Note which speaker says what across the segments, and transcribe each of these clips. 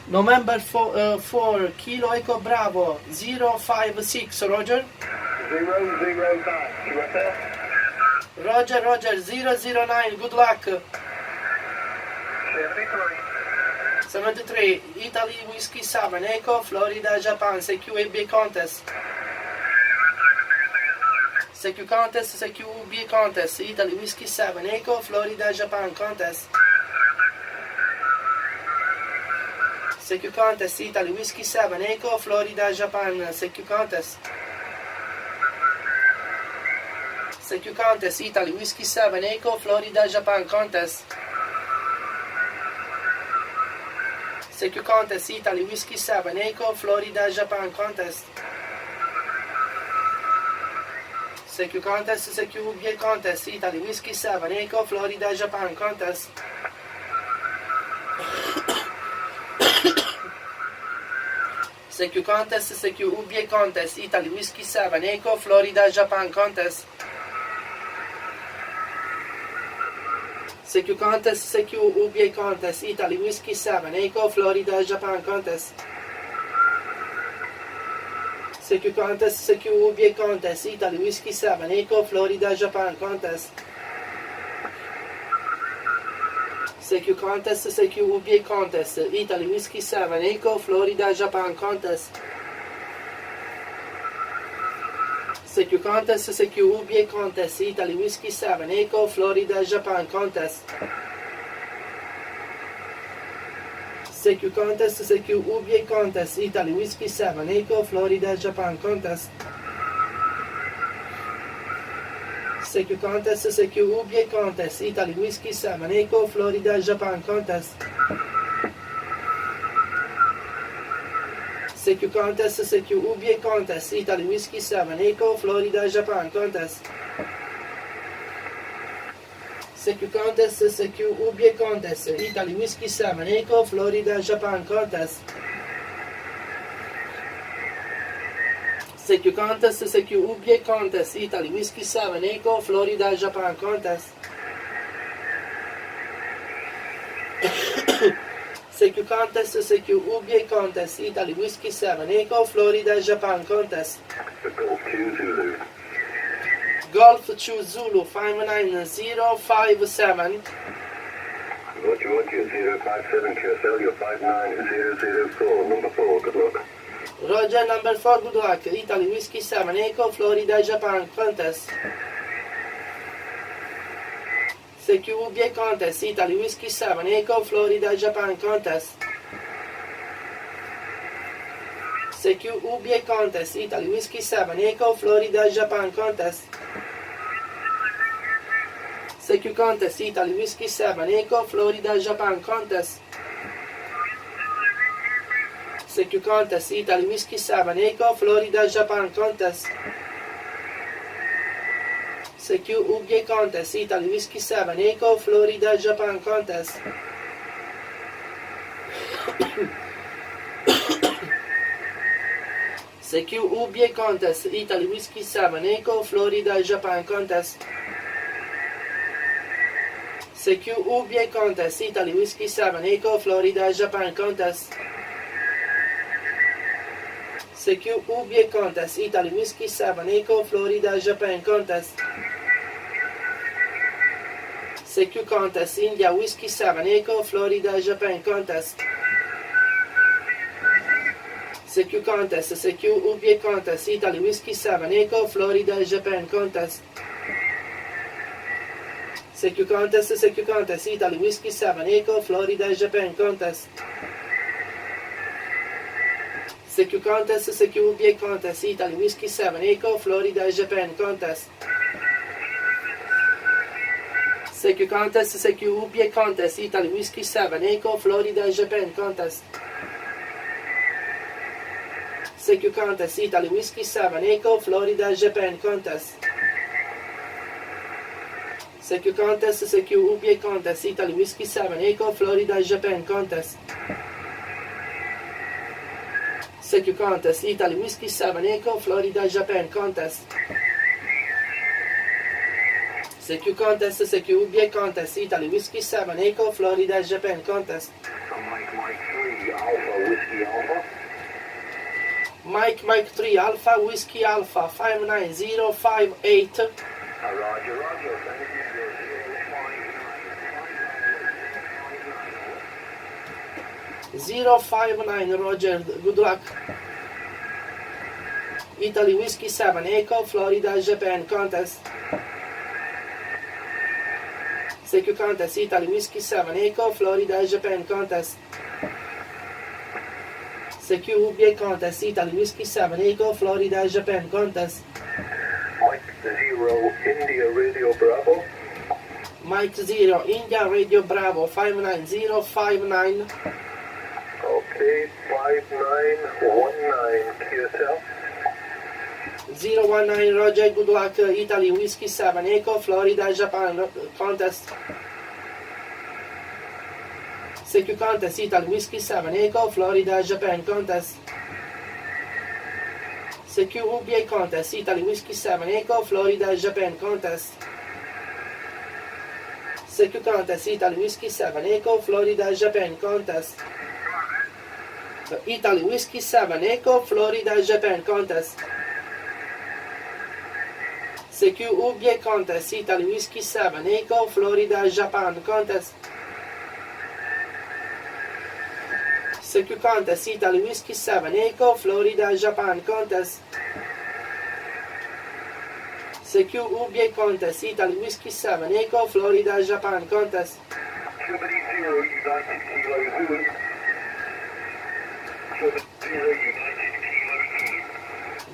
Speaker 1: November 4, Kilo Echo Bravo 056, Roger.
Speaker 2: 009. What's that?
Speaker 1: Roger, 009, good luck. 73, Italy Whiskey 7, Echo, Florida, Japan, CQB contest. CQ contest, CQB contest, Italy Whiskey 7, Echo, Florida, Japan contest. CQ contest, Italy Whiskey 7, Echo, Florida, Japan, CQ contest. CQ contest, Italy Whiskey 7, Echo, Florida, Japan contest. CQ contest, Italy Whiskey 7, Echo, Florida, Japan contest. CQ contest, CQ contest, Italy Whiskey 7, Echo, Florida, Japan contest. CQ contest, CQ contest, Italy Whiskey 7, Echo, Florida, Japan contest. CQ contest, CQ contest, Italy Whiskey 7, Echo, Florida, Japan contest. CQ contest, CQ contest, Italy Whiskey 7, Echo, Florida, Japan contest. CQ contest, CQ contest, Italy Whiskey 7, Echo, Florida, Japan contest. CQ contest, CQ contest, Italy Whiskey 7, Echo, Florida, Japan contest. CQ contest, CQ contest, Italy Whiskey 7, Echo, Florida, Japan contest. CQ contest, CQ contest, Italy Whiskey 7, Echo, Florida, Japan contest. CQ contest, CQ contest, Italy Whiskey 7, Echo, Florida, Japan contest. CQ contest, CQ contest, Italy Whiskey 7, Echo, Florida, Japan contest. CQ contest, CQ contest, Italy Whiskey 7, Echo, Florida, Japan contest. CQ contest, CQ contest, Italy Whiskey 7, Echo, Florida, Japan contest. Golf 2 Zulu 59057.
Speaker 2: Roger, 057 QSL, 59004, number 4, good luck.
Speaker 1: Roger, number 4, good luck. Italy Whiskey 7, Echo, Florida, Japan contest. CQ contest, Italy Whiskey 7, Echo, Florida, Japan contest. CQ contest, Italy Whiskey 7, Echo, Florida, Japan contest. CQ contest, Italy Whiskey 7, Echo, Florida, Japan contest. CQ contest, Italy Whiskey 7, Echo, Florida, Japan contest. CQ contest, Italy Whiskey 7, Echo, Florida, Japan contest. CQ contest, Italy Whiskey 7, Echo, Florida, Japan contest. CQ contest, Italy Whiskey 7, Echo, Florida, Japan contest. CQ contest, Italy Whiskey 7, Echo, Florida, Japan contest. CQ contest, India Whiskey 7, Echo, Florida, Japan contest. CQ contest, CQ contest, Italy Whiskey 7, Echo, Florida, Japan contest. CQ contest, CQ contest, Italy Whiskey 7, Echo, Florida, Japan contest. CQ contest, CQ contest, Italy Whiskey 7, Echo, Florida, Japan contest. CQ contest, CQ contest, Italy Whiskey 7, Echo, Florida, Japan contest. CQ contest, Italy Whiskey 7, Echo, Florida, Japan contest. CQ contest, CQ contest, Italy Whiskey 7, Echo, Florida, Japan contest. CQ contest, Italy Whiskey 7, Echo, Florida, Japan contest. CQ contest, CQ contest, Italy Whiskey 7, Echo, Florida, Japan contest.
Speaker 2: Mike 3, Alpha. Whiskey Alpha.
Speaker 1: Mike 3 Alpha Whiskey Alpha 59058.
Speaker 2: Roger, roger. Send it
Speaker 1: 059 Roger, good luck. Italy Whiskey 7 Echo, Florida, Japan, contest. CQ contest, Italy Whiskey 7 Echo, Florida, Japan, contest. CQ UBA contest, Italy Whiskey 7 Echo, Florida, Japan, contest.
Speaker 2: Mike 0 India Radio Bravo.
Speaker 1: Mike 0 India Radio Bravo 59059.
Speaker 2: Okay, 5919 QSL.
Speaker 1: 019 Roger, good luck. Italy Whiskey 7 Echo, Florida, Japan, contest. CQ contest, Italy Whiskey 7 Echo, Florida, Japan, contest. CQ UBA contest, Italy Whiskey 7 Echo, Florida, Japan, contest. CQ contest, Italy Whiskey 7 Echo, Florida, Japan, contest. Italy Whiskey 7 Echo, Florida, Japan, contest. CQ UBA contest, Italy Whiskey 7 Echo, Florida, Japan, contest. CQ contest, Italy Whiskey 7 Echo, Florida, Japan, contest. CQ UBA contest, Italy Whiskey 7 Echo, Florida, Japan, contest.
Speaker 2: Germany 0 United Kilo Zulu.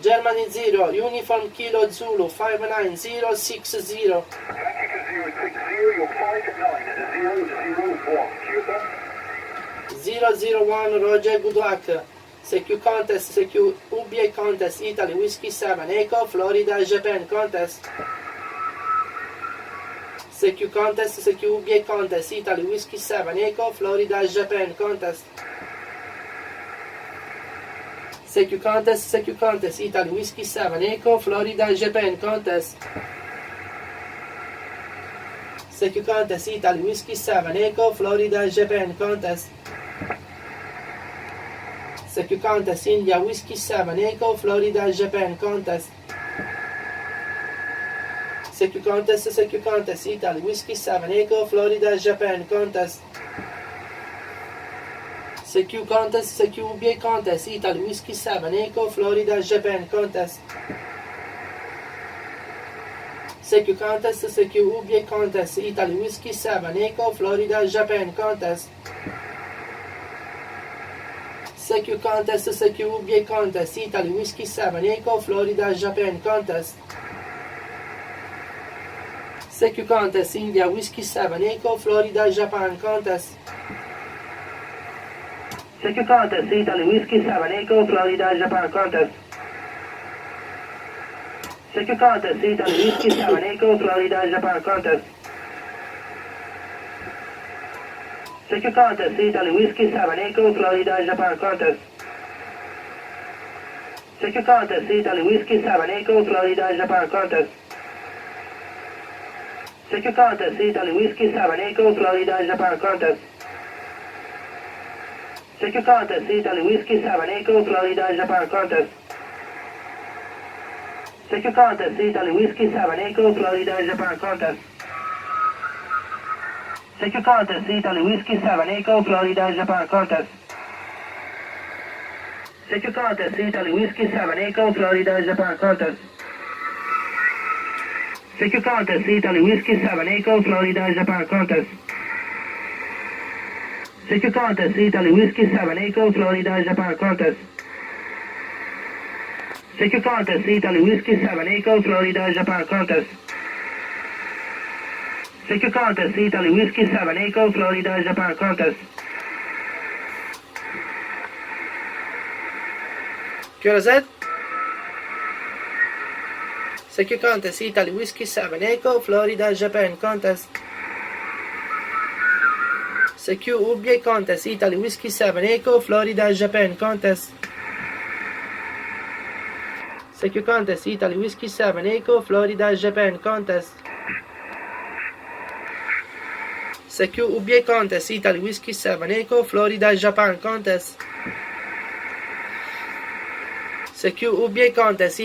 Speaker 1: Germany 0, Uniform Kilo Zulu 59060.
Speaker 2: Africa 060, you're 59
Speaker 1: 001 Roger, good luck. CQ contest, CQ UBA contest, Italy Whiskey 7 Echo, Florida, Japan, contest. CQ contest, CQ UBA contest, Italy Whiskey 7 Echo, Florida, Japan, contest. CQ contest, CQ contest, Italy Whiskey 7 Echo, Florida, Japan, contest. CQ contest, Italy Whiskey 7 Echo, Florida, Japan, contest. CQ contest, India Whiskey 7 Echo, Florida, Japan, contest. CQ contest, CQ contest, Italy Whiskey 7 Echo, Florida, Japan, contest. CQ contest, CQ UBA contest, Italy Whiskey 7 Echo, Florida, Japan, contest. CQ contest, CQ UBA contest, Italy Whiskey 7 Echo, Florida, Japan, contest. CQ contest, CQ UBA contest, Italy Whiskey 7 Echo, Florida, Japan, contest. CQ contest, India Whiskey 7 Echo, Florida, Japan, contest. CQ contest, Italy Whiskey 7 Echo, Florida, Japan, contest. CQ contest, Italy Whiskey 7 Echo, Florida, Japan, contest. CQ contest, Italy Whiskey 7 Echo, Florida, Japan, contest. CQ contest, Italy Whiskey 7 Echo, Florida, Japan, contest. CQ contest, Italy Whiskey 7 Echo, Florida, Japan, contest. CQ contest, Italy Whiskey 7 Echo, Florida, Japan, contest. CQ contest, Italy Whiskey 7 Echo, Florida, Japan, contest. CQ contest, Italy Whiskey 7 Echo, Florida, Japan, contest. CQ contest, Italy Whiskey 7 Echo, Florida, Japan, contest. CQ contest, Italy Whiskey 7 Echo, Florida, Japan, contest. CQ contest, Italy Whiskey 7 Echo, Florida, Japan, contest. CQ contest, Italy Whiskey 7 Echo, Florida, Japan, contest. CQ contest, Italy Whiskey 7 Echo, Florida, Japan, contest. Che ora set? CQ contest, Italy Whiskey 7 Echo, Florida, Japan, contest. CQ UBA contest, Italy Whiskey 7 Echo, Florida, Japan, contest. CQ contest, Italy Whiskey 7 Echo, Florida, Japan, contest. CQ UBA contest, Italy Whiskey 7 Echo, Florida, Japan, contest. CQ UBA contest